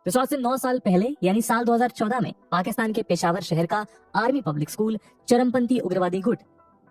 तो 9 साल पहले यानी साल 2014 में पाकिस्तान के पेशावर शहर का आर्मी पब्लिक स्कूल चरमपंथी उग्रवादी गुट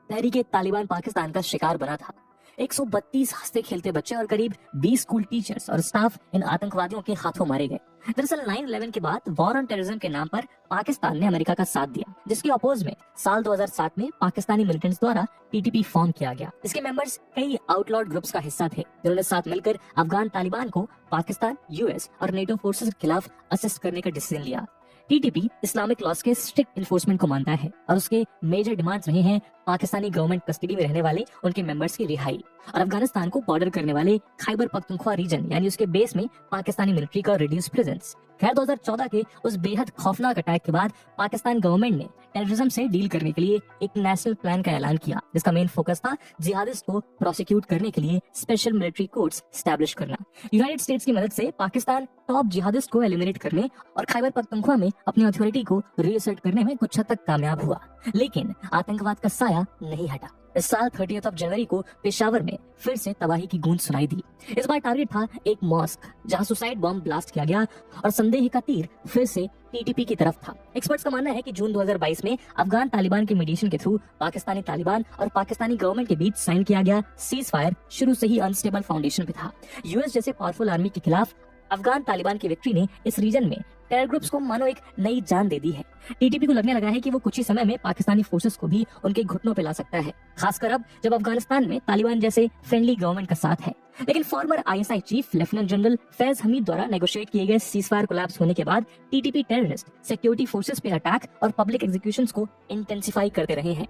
तहरीके तालिबान पाकिस्तान का शिकार बना था। 132 हंसते खेलते बच्चे और करीब 20 स्कूल टीचर्स और स्टाफ इन आतंकवादियों के हाथों मारे गए। दरअसल 9/11 के बाद वॉर ऑन टेररिज्म के नाम पर पाकिस्तान ने अमेरिका का साथ दिया, जिसके अपोज में साल 2007 में पाकिस्तानी मिलिटेंट्स द्वारा टीटीपी फॉर्म किया गया। इसके मेंबर्स कई आउटलॉड ग्रुप्स का हिस्सा थे, जिन्होंने साथ मिलकर अफगान तालिबान को पाकिस्तान, यूएस और नेटो फोर्सेस के खिलाफ असिस्ट करने का डिसीजन लिया। टीटीपी इस्लामिक लॉज के स्ट्रिक्ट इन्फोर्समेंट को मानता है और उसके मेजर डिमांड्स रहे हैं पाकिस्तानी गवर्नमेंट कस्टडी में रहने वाले उनके मेंबर्स की रिहाई और अफगानिस्तान को बॉर्डर करने वाले खैबर पख्तूनख्वा रीजन यानी उसके बेस में पाकिस्तानी मिलिट्री का रिड्यूस प्रेजेंस। खैर 2014 के उस बेहद खौफनाक अटैक के बाद पाकिस्तान गवर्नमेंट ने टेररिज्म से डील करने के लिए एक नेशनल प्लान का ऐलान किया, जिसका मेन फोकस था जिहादिस्ट को प्रोसिक्यूट करने के लिए स्पेशल मिलिट्री कोर्ट्स एस्टैब्लिश करना। यूनाइटेड स्टेट्स की मदद से पाकिस्तान टॉप जिहादिस्ट को एलिमिनेट करने और खैबर पख्तूनख्वा में अपनी अथॉरिटी को रीअसर्ट करने में कुछ हद तक कामयाब हुआ, लेकिन आतंकवाद का साया नहीं हटा। इस साल 30 जनवरी को पेशावर में फिर से तबाही की गूंज सुनाई दी। इस बार टारगेट था एक मॉस्क, जहां सुसाइड बॉम्ब ब्लास्ट किया गया और संदेह का तीर फिर से टीटीपी की तरफ था। एक्सपर्ट्स का मानना है कि जून 2022 में अफगान तालिबान के मीडिएशन के थ्रू पाकिस्तानी तालिबान और पाकिस्तानी गवर्नमेंट के बीच साइन किया गया सीज फायर शुरू से ही अनस्टेबल फाउंडेशन पे था। यूएस जैसे पावरफुल आर्मी के खिलाफ अफगान तालिबान की विक्ट्री ने इस रीजन में टेरर ग्रुप्स को मानो एक नई जान दे दी है। टीटीपी को लगने लगा है कि वो कुछ ही समय में पाकिस्तानी फोर्सेस को भी उनके घुटनों पे ला सकता है, खासकर अब जब अफगानिस्तान में तालिबान जैसे फ्रेंडली गवर्नमेंट का साथ है। लेकिन farmer ISI chief lieutenant general Faiz Hamid द्वारा नेगोशिएट किए गए सीजफायर कोलैप्स होने के बाद टीटीपी टेररिस्ट सिक्योरिटी फोर्सेस पे अटैक और पब्लिक एग्जीक्यूशंस को इंटेंसिफाई करते रहे हैं।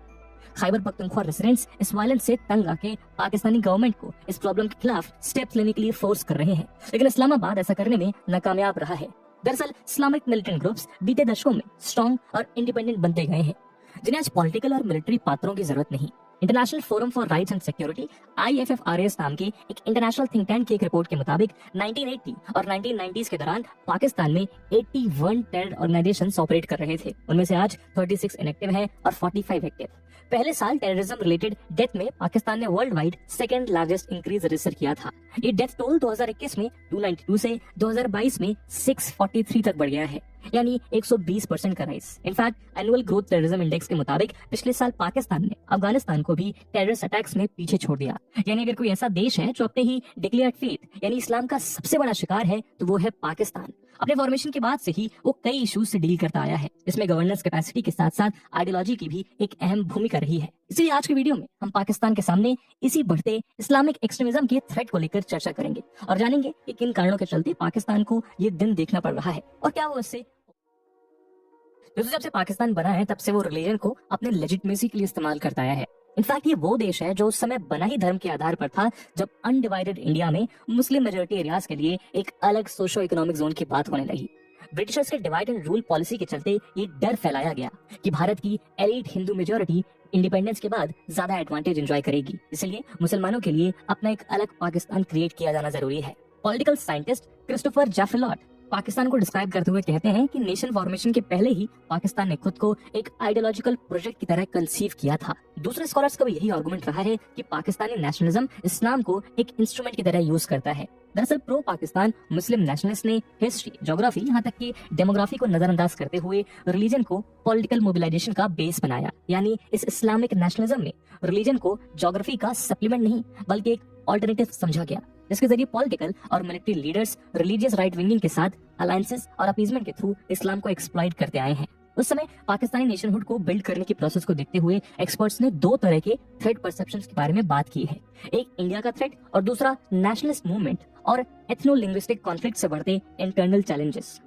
खैबर पख्तूनख्वा रेसिडेंट्स इस वायलेंस से तंग आके पाकिस्तानी गवर्नमेंट को इस प्रॉब्लम के खिलाफ स्टेप्स लेने के लिए फोर्स कर रहे हैं, लेकिन इस्लामाबाद ऐसा करने में नाकामयाब रहा है। दरअसल इस्लामिक मिलिटेंट ग्रुप्स बीते दशकों में स्ट्रॉन्ग और इंडिपेंडेंट बनते गए हैं, जिन्हें आज पॉलिटिकल और मिलिट्री पात्रों की जरूरत नहीं। International forum for rights and security IFFRAS नाम के एक इंटरनेशनल थिंक टैंक की एक रिपोर्ट के मुताबिक 1980 और 1990s के दौरान पाकिस्तान में 81 टेरर ऑर्गेनाइजेशंस ऑपरेट कर रहे थे। उनमें से आज 36 इनएक्टिव हैं और 45 एक्टिव। पहले साल टेररिज्म रिलेटेड डेथ में पाकिस्तान ने world wide second largest increase register किया था। ये डेथ टोल 2021 में 292 से 2022 में 643 तक बढ़ गया है, यानी 120% का rise. In fact annual growth terrorism index के मुताबिक पिछले साल पाकिस्तान ने अफगानिस्तान को भी टेररिस्ट अटैक्स में पीछे छोड़ दिया। यानी अगर कोई ऐसा देश है जो अपने ही डिक्लेयर्ड फेथ यानी इस्लाम का सबसे बड़ा शिकार है तो वो है पाकिस्तान। अपने फॉर्मेशन के बाद से ही वो कई इश्यूज से डील करता आया है। इसमें गवर्नेंस कैपेसिटी के साथ साथ आइडियोलॉजी की भी एक अहम भूमिका रही है। इसलिए आज के वीडियो में हम पाकिस्तान के सामने इसी बढ़ते इस्लामिक एक्सट्रीमिज्म के थ्रेट को लेकर चर्चा करेंगे और जानेंगे कि किन कारणों के चलते पाकिस्तान को ये दिन देखना पड़ रहा है और क्या वो इससे जब से पाकिस्तान बना है तब से वो रिलीजन को अपने लेजिटिमेसी के लिए इस्तेमाल करता आया है। इनफैक्ट ये वो देश है जो उस समय बना ही धर्म के आधार पर था, जब अनडिवाइडेड इंडिया में मुस्लिम मेजोरिटी एरियाज के लिए एक अलग सोशो इकोनॉमिक जोन की बात होने लगी। ब्रिटिशर्स के डिवाइड एंड रूल पॉलिसी के चलते ये डर फैलाया गया कि भारत की एलीट हिंदू मेजोरिटी इंडिपेंडेंस के बाद ज्यादा एडवांटेज एंजॉय करेगी, इसलिए मुसलमानों के लिए अपना एक अलग पाकिस्तान क्रिएट किया जाना जरूरी है। पॉलिटिकल साइंटिस्ट क्रिस्टोफर जैफेलॉट पाकिस्तान को डिस्क्राइब करते हुए कहते हैं कि नेशन फॉर्मेशन के पहले ही पाकिस्तान ने खुद को एक आइडियोलॉजिकल प्रोजेक्ट की तरह कंसीव किया था। दूसरे स्कॉलर्स का भी यही आर्गुमेंट रहा है कि पाकिस्तानी नेशनलिज्म इस्लाम को एक इंस्ट्रूमेंट की तरह यूज करता है। दरअसल प्रो पाकिस्तान मुस्लिम नेशनलिस्ट ने हिस्ट्री, ज्योग्राफी, यहाँ तक कि डेमोग्राफी को नजरअंदाज करते हुए रिलीजन को पॉलिटिकल मोबिलाइजेशन का बेस बनाया। यानी इस इस्लामिक नेशनलिज्म में रिलीजन को ज्योग्राफी का सप्लीमेंट नहीं बल्कि एक ऑल्टरनेटिव समझा गया, जिसके जरिए पॉलिटिकल और military leaders religious right winging के साथ अलायंसेस और अपीजमेंट के थ्रू इस्लाम को एक्सप्लॉइट करते आए हैं। उस समय पाकिस्तानी नेशनहुड को बिल्ड करने की प्रोसेस को देखते हुए एक्सपर्ट्स ने दो तरह के थ्रेट परसेप्शंस के बारे में बात की है, एक इंडिया का थ्रेट और दूसरा नेशनलिस्ट मूवमेंट और एथनो लिंग्विस्टिक कॉन्फ्लिक्ट से बढ़ते इंटरनल चैलेंजेस।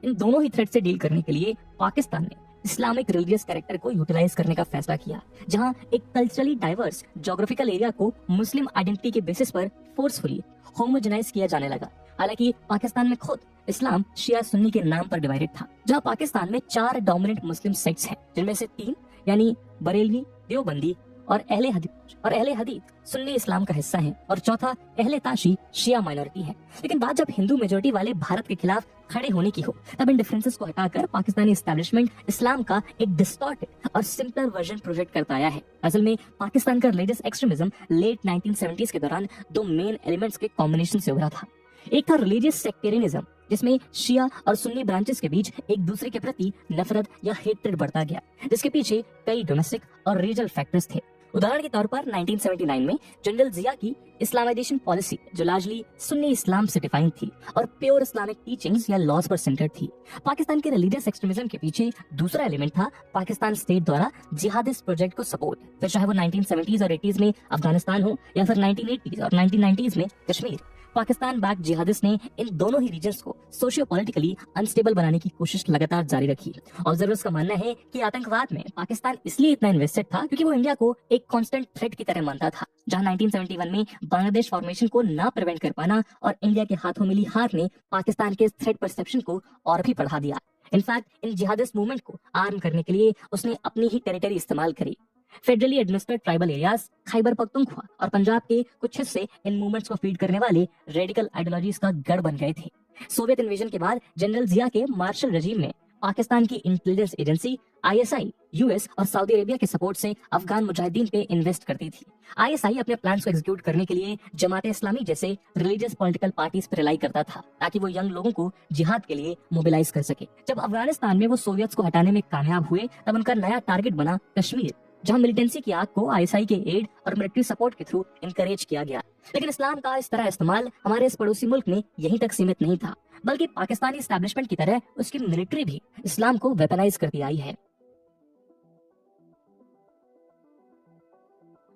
इन दोनों ही थ्रेट से डील करने के लिए पाकिस्तान ने इस्लामिक रिलीजियस कैरेक्टर को यूटिलाइज करने का फैसला किया, जहां एक कल्चरली डाइवर्स ज्योग्राफिकल एरिया को मुस्लिम आइडेंटिटी के बेसिस पर फोर्सफुली होमोजेनाइज किया जाने लगा। हालांकि पाकिस्तान में खुद इस्लाम शिया सुन्नी के नाम पर डिवाइडेड था, जहां पाकिस्तान में 4 डोमिनेंट मुस्लिम सेक्ट्स हैं, जिनमें से 3 यानी बरेलवी, देवबंदी और अहले हदीस सुन्नी इस्लाम का हिस्सा हैं और चौथा अहले ताशी शिया माइनॉरिटी है। लेकिन बात जब हिंदू मेजोरिटी वाले भारत के खिलाफ खड़े होने की हो, तब इन डिफरेंसेस को हटाकर पाकिस्तानी एस्टेब्लिशमेंट इस्लाम का एक डिस्टॉर्टेड और सिंपलर वर्जन प्रोजेक्ट करता आया है। असल में पाकिस्तान का रिलीजियस एक्सट्रीमिज्म लेट 1970s के दौरान 2 मेन एलिमेंट्स के कॉम्बिनेशन से उभरा था। एक था रिलीजियस सेक्टेरियनिज्म, जिसमें शिया और सुन्नी ब्रांचेस के बीच एक दूसरे के प्रति नफरत या हेट्रेड बढ़ता गया, जिसके पीछे कई डोमेस्टिक और रीजनल फैक्टर्स थे। उदाहरण के तौर पर 1979 में जनरल जिया की इस्लामाइजेशन पॉलिसी, जो लार्जली सुन्नी इस्लाम से डिफाइंड थी और प्योर इस्लामिक टीचिंग्स या लॉज पर सेंटर्ड थी। पाकिस्तान के रिलीजियस एक्सट्रीमिज्म के पीछे दूसरा एलिमेंट था पाकिस्तान स्टेट द्वारा जिहादिस्ट प्रोजेक्ट को सपोर्ट, फिर चाहे वो 1970s और 80s में अफगानिस्तान हो या फिर 1980s और 1990s में कश्मीर। पाकिस्तान बैक जिहादिस्ट ने इन दोनों ही रीजन्स को सोशियो पॉलिटिकली अनस्टेबल बनाने की कोशिश लगातार जारी रखी। ऑब्जर्वर्स का मानना है कि आतंकवाद में पाकिस्तान इसलिए इतना इन्वेस्टेड था क्योंकि वो इंडिया को एक कांस्टेंट थ्रेट की तरह मानता था। जहां 1971 में बांग्लादेश फॉर्मेशन को ना प्रिवेंट कर पाना और इंडिया के हाथों मिली हार ने पाकिस्तान के थ्रेट परसेप्शन को और भी बढ़ा दिया। इनफैक्ट इन जिहादिस्ट मूवमेंट को आर्म करने के लिए उसने अपनी ही टेरिटरी इस्तेमाल करी। Federally administrated tribal areas, Khyber Pakhtunkhwa और पंजाब के कुछ हिस्से इन मूवमेंट्स को फीड करने वाले रेडिकल आइडियोलॉजीज का गढ़ बन गए थे। सोवियत इन्वेजन के बाद जनरल जिया के मार्शल रजीम में पाकिस्तान की इंटेलिजेंस एजेंसी आईएसआई यूएस और सऊदी अरेबिया के सपोर्ट से अफगान मुजाहिदीन पे इन्वेस्ट करती थी। आईएसआई अपने प्लान्स को एग्जीक्यूट करने के लिए जमात इस्लामी जैसे रिलीजियस पॉलिटिकल पार्टीज पर रिलाई करता था ताकि वो यंग लोगों को जिहाद के लिए मोबिलाइज कर सके। जब अफगानिस्तान में वो सोवियत्स को हटाने में कामयाब हुए तब उनका नया टारगेट बना कश्मीर, जहां मिलिटेंसी की आग को आईएसआई के एड और मिलिट्री सपोर्ट के थ्रू इनकरेज किया गया। लेकिन इस्लाम का इस तरह इस्तेमाल हमारे इस पड़ोसी मुल्क में यहीं तक सीमित नहीं था, बल्कि पाकिस्तानी एस्टैब्लिशमेंट की तरह उसकी मिलिट्री भी इस्लाम को वेपनाइज करती आई है।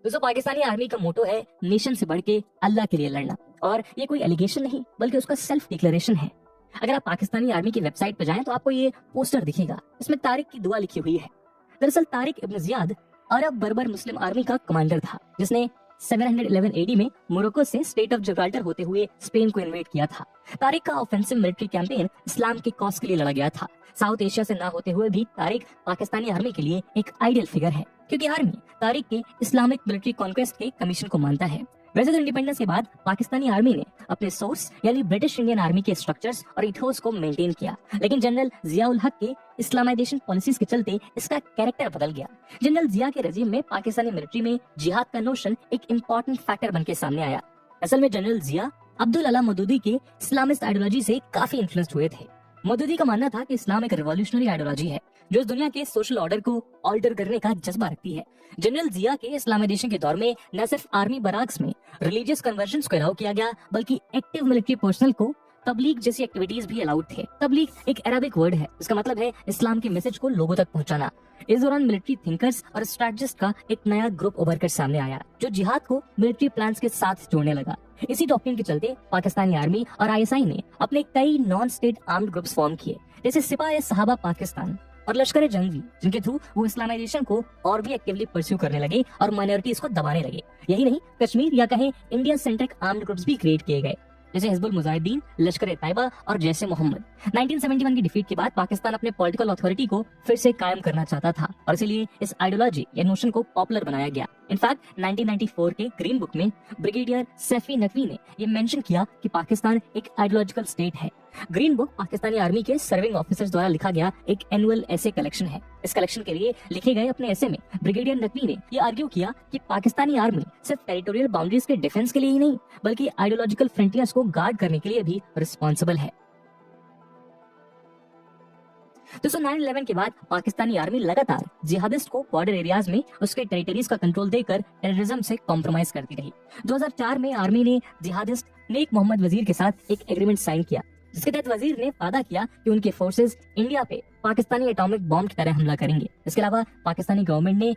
दोस्तों, पाकिस्तानी आर्मी का मोटो है नेशन से बढ़ के अल्लाह के लिए लड़ना, और ये कोई एलिगेशन नहीं बल्कि उसका सेल्फ डिक्लेरेशन है। अगर आप पाकिस्तानी आर्मी की वेबसाइट पर जाएं तो आपको ये पोस्टर दिखेगा, इसमें तारिक की दुआ लिखी हुई है। दरअसल तारिक इब्न जियाद अरब बर्बर मुस्लिम आर्मी का कमांडर था जिसने 711 एडी में मोरक्को से स्टेट ऑफ जिब्राल्टर होते हुए स्पेन को इन्वेड किया था। तारिक का ऑफेंसिव मिलिट्री कैंपेन इस्लाम के कॉज के लिए लड़ा गया था। साउथ एशिया से ना होते हुए भी तारिक पाकिस्तानी आर्मी के लिए एक आइडियल फिगर है, क्योंकि आर्मी तारिक के इस्लामिक मिलिट्री कॉन्क्वेस्ट के कमीशन को मानता है। वैसे तो इंडिपेंडेंस के बाद पाकिस्तानी आर्मी ने अपने सोर्स यानी ब्रिटिश इंडियन आर्मी के स्ट्रक्चर्स और इथोस को मेंटेन किया, लेकिन जनरल जियाउल हक के इस्लामाइजेशन पॉलिसीज के चलते इसका कैरेक्टर बदल गया। जनरल जिया के रजीम में पाकिस्तानी मिलिट्री में जिहाद का नोशन एक इम्पोर्टेंट फैक्टर बन के सामने आया। असल में जनरल जिया अब्दुल अला मौदूदी के इस्लामिस्ट आइडियोलॉजी से काफी इन्फ्लुएंस्ड हुए थे। मौदूदी का मानना था कि इस्लाम एक रिवॉल्यूशनरी आइडियोलॉजी है जो इस दुनिया के सोशल ऑर्डर को ऑल्टर करने का जज्बा रखती है। जनरल जिया के इस्लामाइजेशन के दौर में न सिर्फ आर्मी बराक्स में रिलीजियस कन्वर्जन्स को अलाउ किया गया, बल्कि एक्टिव मिलिट्री पर्सनल को तबलीग जैसी एक्टिविटीज भी अलाउड थे। तबलीग एक अरबिक वर्ड है, इसका मतलब है इस्लाम के मैसेज को लोगों तक पहुंचाना। इस दौरान मिलिट्री थिंकर्स और स्ट्रेटजिस्ट का एक नया ग्रुप उभर कर सामने आया जो जिहाद को मिलिट्री प्लान्स के साथ जोड़ने लगा। इसी डॉक्ट्रिन के चलते पाकिस्तानी आर्मी और आईएसआई ने अपने कई non state armed groups form किए, जैसे सिपाही सहाबा पाकिस्तान और लश्कर जंगवी, जिनके थ्रू वो इस्लामाइजेशन को और भी एक्टिवली परस्यू करने लगे और माइनॉरिटीज को दबाने लगे। यही नहीं, कश्मीर या कहें इंडियन सेंट्रिक आर्म्ड ग्रुप्स भी क्रिएट किए गए, जैसे हिजबुल मुजाहिदीन, लश्कर तैयबा और जैसे मोहम्मद। 1971 की डिफीट के बाद पाकिस्तान अपने पॉलिटिकल अथॉरिटी को फिर से कायम करना चाहता था और इसीलिए इस आइडियोलॉजी या नोशन को पॉपुलर बनाया गया। इनफैक्ट 1994 के ग्रीन बुक में ब्रिगेडियर सैफी नकवी ने ये मेंशन किया कि पाकिस्तान एक आइडियोलॉजिकल स्टेट है। ग्रीन बुक पाकिस्तानी आर्मी के सर्विंग ऑफिसर्स द्वारा लिखा गया एक एनुअल ऐसे कलेक्शन है। इस कलेक्शन के लिए लिखे गए अपने ऐसे में ब्रिगेडियर नकवी ने ये आर्ग्यू किया कि पाकिस्तानी आर्मी सिर्फ टेरिटोरियल बाउंड्रीज के डिफेंस के लिए ही नहीं, बल्कि आइडियोलॉजिकल फ्रंटियर्स को गार्ड करने के लिए भी रिस्पॉन्सिबल है। दोस्तों, 9/11 के बाद पाकिस्तानी आर्मी लगातार जिहादिस्ट को बॉर्डर एरियाज में उसके टेरिटरीज का कंट्रोल देकर टेररिज्म से कॉम्प्रोमाइज करती रही। 2004 में आर्मी ने जिहादिस्ट नेक मोहम्मद वजीर के साथ एक एग्रीमेंट साइन किया, जिसके तहत वजीर ने वादा किया कि उनके फोर्सेस इंडिया पे पाकिस्तानी एटॉमिक बॉम्ब की तरह हमला करेंगे। इसके अलावा पाकिस्तानी गवर्नमेंट ने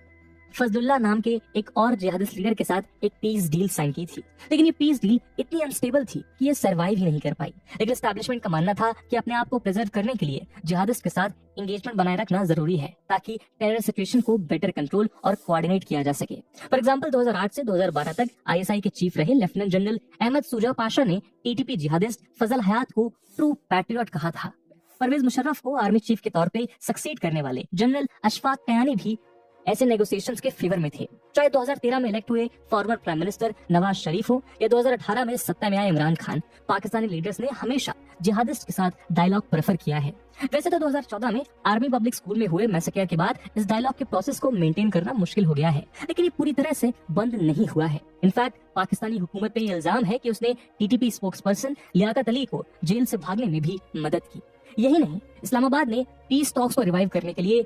फजलुल्लाह नाम के एक और जिहादिस्ट लीडर के साथ एक पीस डील साइन की थी, लेकिन ये पीस डील इतनी अनस्टेबल थी कि ये सरवाइव ही नहीं कर पाई। लेकिन एस्टैब्लिशमेंट का मानना था कि अपने आप को प्रिजर्व करने के लिए जिहादिस्ट के साथ एंगेजमेंट बनाए रखना जरूरी है ताकि टेरर सिचुएशन को बेटर कंट्रोल और कोऑर्डिनेट किया जा सके। फॉर एग्जांपल 2008 से 2012 तक आईएसआई के चीफ रहे लेफ्टिनेंट जनरल अहमद सुजा पाशा ने टीटीपी जिहादिस्ट फजल हयात को ट्रू पैट्रियट कहा था। परवेज मुशर्रफ को आर्मी चीफ के तौर पे सक्सीड करने वाले जनरल अशफाक कयानी भी ऐसे नेगोशिएशंस के फेवर में थे। चाहे 2013 में इलेक्ट हुए former prime minister Nawaz Sharif हो या 2018 में सत्ता में आए इमरान खान, पाकिस्तानी लीडर्स ने हमेशा जिहादिस्ट के साथ डायलॉग प्रेफर किया है। वैसे तो 2014 में आर्मी पब्लिक स्कूल में हुए मैसेकर के बाद इस डायलॉग के प्रोसेस को मेंटेन करना मुश्किल हो गया है, लेकिन ये पूरी तरह से बंद नहीं हुआ है। इनफैक्ट पाकिस्तानी हुकूमत पे ये इल्जाम है कि उसने टीटीपी स्पोक्सपर्सन लियाकत अली को जेल से भागने में भी मदद की। यही नहीं, इस्लामाबाद ने पीस टॉक्स को रिवाइव करने के लिए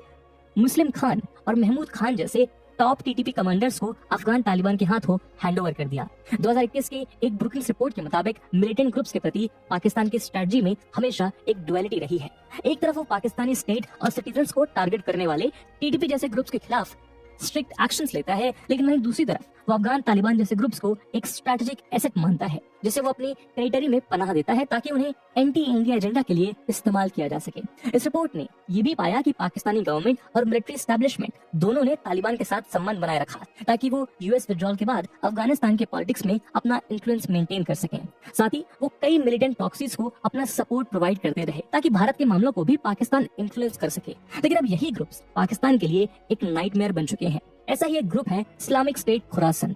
मुस्लिम खान और महमूद खान जैसे टॉप टीटीपी कमांडर्स को अफगान तालिबान के हाथों हैंडओवर कर दिया। 2021 की एक ब्रुकिंग्स रिपोर्ट के मुताबिक मिलिटेंट ग्रुप्स के प्रति पाकिस्तान की स्ट्रेटजी में हमेशा एक डुअलिटी रही है। एक तरफ वो पाकिस्तानी स्टेट और सिटीजन्स को टारगेट करने वाले टीटीपी जैसे ग्रुप्स के खिलाफ स्ट्रिक्ट एक्शंस लेता है, लेकिन वहीं दूसरी तरफ वो अफगान तालिबान जैसे ग्रुप्स को एक स्ट्रेटेजिक एसेट मानता है, जिसे वो अपनी टेरिटरी में पनाह देता है ताकि उन्हें एंटी इंडिया एजेंडा के लिए इस्तेमाल किया जा सके। इस रिपोर्ट ने ये भी पाया कि पाकिस्तानी गवर्नमेंट और मिलिट्री एस्टेब्लिशमेंट दोनों ने तालिबान के साथ संबंध बनाए रखा ताकि वो यूएस विड्रॉल के बाद अफगानिस्तान के पॉलिटिक्स में अपना इन्फ्लुएंस मेंटेन कर सकें। साथ ही वो कई मिलिटेंट प्रॉक्सीज को अपना सपोर्ट प्रोवाइड करते रहे ताकि भारत के मामलों को भी पाकिस्तान इन्फ्लुएंस कर सके। लेकिन अब यही ग्रुप्स पाकिस्तान के लिए एक नाइटमेयर बन चुके हैं। ऐसा ही एक ग्रुप है इस्लामिक स्टेट खुरासन।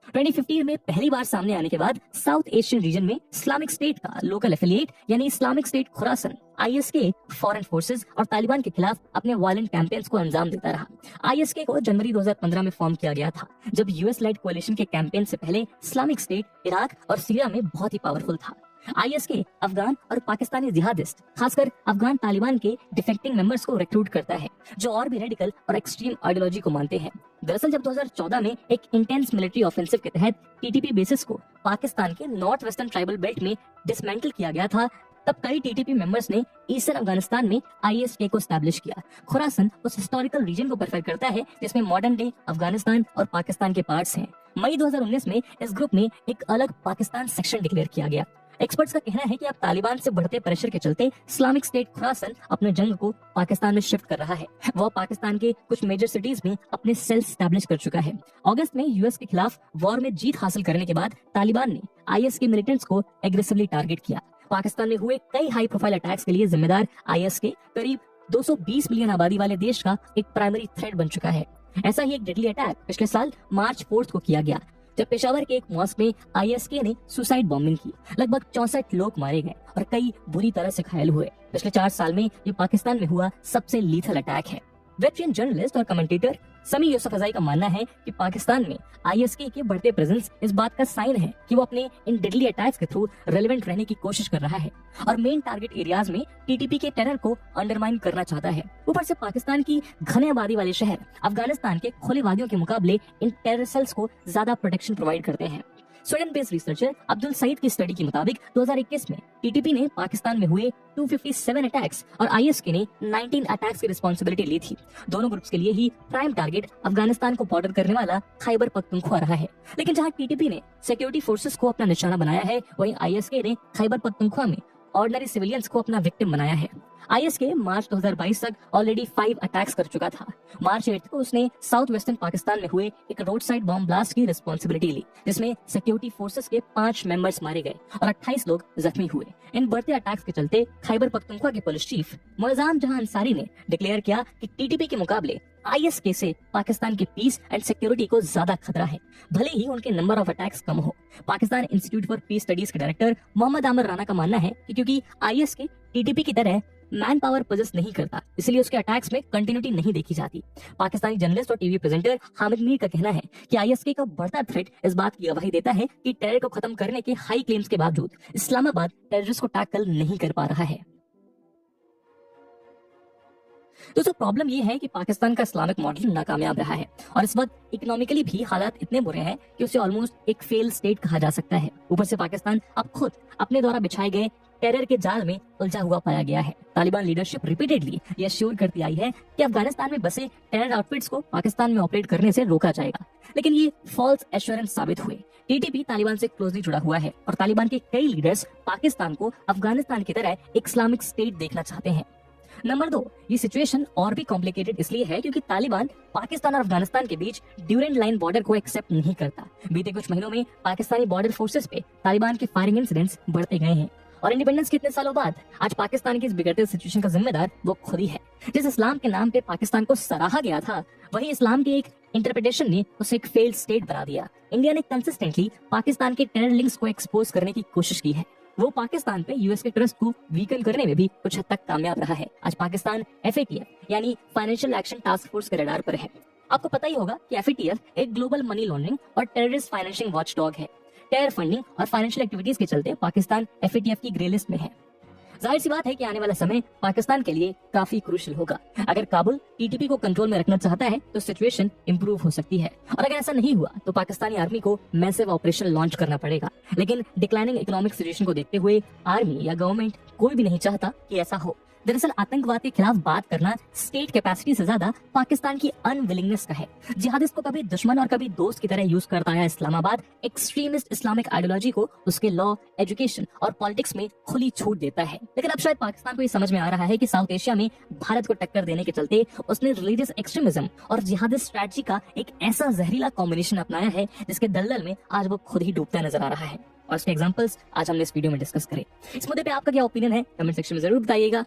2015 में पहली बार सामने आने के बाद साउथ एशियन रीजन में इस्लामिक स्टेट का लोकल एफिलिएट यानी Islamic State Khorasan ISK foreign forces और तालिबान के खिलाफ अपने वायलेंट कैंपेन्स को अंजाम देता रहा। आईएसके को जनवरी 2015 में फॉर्म किया गया था, जब यूएस लेड कोalition के कैंपेन से पहले इस्लामिक स्टेट इराक और सीरिया में बहुत ही पावरफुल था। आईएसके अफगान और पाकिस्तानी जिहादिस्ट, खासकर अफगान तालिबान के डिफेक्टिंग मेंबर्स को रिक्रूट करता है, जो और भी रेडिकल और एक्सट्रीम आइडियोलॉजी को मानते हैं। दरअसल जब 2014 में एक इंटेंस मिलिट्री ऑफेंसिव के तहत टीटीपी बेसिस को पाकिस्तान के नॉर्थ वेस्टर्न ट्राइबल बेल्ट में डिसमेंटल किया गया था, तब कई टीटीपी मेंबर्स ने ईस्टर्न अफगानिस्तान में आईएसके को एस्टैब्लिश किया। खुरासन उस हिस्टोरिकल रीजन को प्रेफर करता है जिसमें मॉडर्न डे अफगानिस्तान और पाकिस्तान के पार्ट्स हैं। मई 2019 में इस ग्रुप में एक अलग पाकिस्तान सेक्शन डिक्लेयर किया गया। एक्सपर्ट्स का कहना है कि अब तालिबान से बढ़ते प्रेशर के चलते इस्लामिक स्टेट खुरासन अपने जंग को पाकिस्तान में शिफ्ट कर रहा है। वह पाकिस्तान के कुछ मेजर सिटीज में अपने सेल्स एस्टैब्लिश कर चुका है। अगस्त में यूएस के खिलाफ वॉर में जीत हासिल करने के बाद तालिबान ने आईएस के मिलिटेंट्स को एग्रेसिवली टारगेट किया। पाकिस्तान में हुए कई हाई प्रोफाइल अटैक्स के लिए जिम्मेदार आईएस के करीब 220 मिलियन आबादी वाले देश का एक प्राइमरी थ्रेट बन चुका है। ऐसा ही एक डेडली अटैक पिछले साल मार्च 4 को किया गया, जब पेशावर के एक मॉस्क में आईएसके ने सुसाइड बॉम्बिंग की। लगभग 64 लोग मारे गए और कई बुरी तरह से घायल हुए। पिछले 4 साल में ये पाकिस्तान में हुआ सबसे लीथल अटैक है। वेटरन जर्नलिस्ट और कमेंटेटर समी यूसुफजई का मानना है कि पाकिस्तान में आईएसके के बढ़ते प्रेजेंस इस बात का साइन है कि वो अपने इन डेडली अटैक्स के थ्रू रेलेवेंट रहने की कोशिश कर रहा है और मेन टारगेट एरियाज में टीटीपी के टेरर को अंडरमाइन करना चाहता है। ऊपर से पाकिस्तान की घने आबादी वाले शहर अफगानिस्तान के खुले वादियों के मुकाबले इन टेरर सेल्स को ज्यादा प्रोटेक्शन प्रोवाइड करते हैं। Sweden based researcher Abdul Saeed की स्टडी के मुताबिक 2021 में टीटीपी ने पाकिस्तान में हुए 257 अटैक्स और आईएसके ने 19 अटैक्स की रिस्पांसिबिलिटी ली थी। दोनों ग्रुप्स के लिए ही प्राइम टारगेट अफगानिस्तान को बॉर्डर करने वाला खैबर पख्तूनख्वा रहा है। लेकिन जहां टीटीपी ने सिक्योरिटी फोर्सेस को अपना निशाना बनाया है, वहीं आईएसके ने खैबर पख्तूनख्वा में ऑर्डिनरी सिविलियंस को अपना विक्टिम बनाया है। आईएसके मार्च 2022 तक ऑलरेडी 5 अटैक्स कर चुका था। मार्च 8 को उसने साउथ वेस्टर्न पाकिस्तान में हुए एक रोड साइड बॉम्ब ब्लास्ट की रिस्पॉन्सिबिलिटी ली, जिसमें सिक्योरिटी फोर्सेस के 5 मेंबर्स मारे गए और 28 लोग जख्मी हुए। इन बढ़ते अटैक्स के चलते खैबर पख्तूनख्वा के पुलिस चीफ मोअज़्ज़म जहां अंसारी ने डिक्लेयर किया कि टीटीपी के मुकाबले आईएसके से पाकिस्तान की पीस एंड सिक्योरिटी को ज्यादा खतरा है, भले ही उनके नंबर ऑफ अटैक्स कम हो। Pakistan institute for piece studies के डायरेक्टर मोहम्मद आमिर राना का मानना है कि क्योंकि आईएसके टीटीपी की तरह मैन पावर पोजेस नहीं करता, इसलिए उसके अटैक्स में कंटिन्यूटी नहीं देखी जाती। पाकिस्तानी जर्नलिस्ट और टीवी प्रेजेंटर हामिद मीर का कहना है कि आईएसके का बढ़ता थ्रेट इस बात की गवाही देता है कि टेरर को खत्म करने के हाई क्लेम्स के बावजूद इस्लामाबाद टेररिस्ट को टैकल नहीं कर पा रहा है। दोस्तों, प्रॉब्लम ये है कि पाकिस्तान का इस्लामिक मॉडल नाकामयाब रहा है और इस वक्त इकोनॉमिकली भी हालात इतने बुरे हैं कि उसे ऑलमोस्ट एक फेल स्टेट कहा जा सकता है। ऊपर से पाकिस्तान अब खुद अपने द्वारा बिछाए गए टेरर के जाल में उलझा हुआ पाया गया है। तालिबान लीडरशिप रिपीटेडली ये श्योर करती आई है कि अफगानिस्तान में बसे टेरर आउटफिट्स को पाकिस्तान में ऑपरेट करने से रोका जाएगा, लेकिन ये फॉल्स एश्योरेंस साबित हुए। टीटीपी तालिबान से क्लोजली जुड़ा हुआ है और तालिबान के कई लीडर्स पाकिस्तान को अफगानिस्तान की तरह एक इस्लामिक स्टेट देखना चाहते हैं। नंबर 2, ये सिचुएशन और भी कॉम्प्लिकेटेड इसलिए है क्योंकि तालिबान पाकिस्तान और अफगानिस्तान के बीच ड्यूरेंट लाइन बॉर्डर को एक्सेप्ट नहीं करता। बीते कुछ महीनों में पाकिस्तानी बॉर्डर फोर्सेस पे तालिबान के फायरिंग इंसिडेंट्स बढ़ते गए हैं और इंडिपेंडेंस के इतने सालों बाद आज पाकिस्तान की इस बिगड़ते सिचुएशन का जिम्मेदार वो खुद ही है। जिस इस्लाम के नाम पे पाकिस्तान को सराहा गया था, वही इस्लाम के एक इंटरप्रिटेशन ने उसे एक फेल्ड स्टेट बना दिया। इंडिया ने कंसिस्टेंटली पाकिस्तान के टेरर लिंक्स को एक्सपोज करने की कोशिश की है। वो पाकिस्तान पे यूएस के ट्रस्ट को वीकन करने में भी कुछ हद तक कामयाब रहा है। आज पाकिस्तान FATF यानी फाइनेंशियल एक्शन टास्क फोर्स के रडार पर है। आपको पता ही होगा कि FATF एक ग्लोबल मनी लॉन्ड्रिंग और टेररिस्ट फाइनेंसिंग वॉचडॉग है। टेरर फंडिंग और फाइनेंशियल एक्टिविटीज के चलते पाकिस्तान FATF की ग्रे लिस्ट में है। जाहिर सी बात है कि आने वाला समय पाकिस्तान के लिए काफी क्रूशियल होगा। अगर काबुल TTP को कंट्रोल में रखना चाहता है तो सिचुएशन इंप्रूव हो सकती है, और अगर ऐसा नहीं हुआ तो पाकिस्तानी आर्मी को मैसिव ऑपरेशन लॉन्च करना पड़ेगा। लेकिन डिक्लाइनिंग इकोनॉमिक सिचुएशन को देखते हुए आर्मी या गवर्नमेंट कोई भी नहीं चाहता कि ऐसा हो। दरअसल आतंकवाद के खिलाफ बात करना स्टेट कैपेसिटी से ज्यादा पाकिस्तान की अनविलिंगनेस का है। जिहादिस्ट को कभी दुश्मन और कभी दोस्त की तरह यूज करता आया इस्लामाबाद एक्सट्रीमिस्ट इस्लामिक आइडियोलॉजी को उसके लॉ, एजुकेशन और पॉलिटिक्स में खुली छूट देता है। लेकिन अब शायद पाकिस्तान को ये समझ में आ रहा है कि साउथ एशिया में भारत को टक्कर देने के चलते उसने रिलीजियस एक्सट्रीमिज्म और जिहादिस्ट स्ट्रेटजी का एक ऐसा जहरीला कॉम्बिनेशन अपनाया है जिसके दलदल में आज वो खुद ही डूबता नजर आ रहा है। और इसके एग्जांपल्स आज हमने इस वीडियो में डिस्कस करे। इस मुद्दे पे आपका क्या ओपिनियन है कमेंट सेक्शन में जरूर बताइएगा।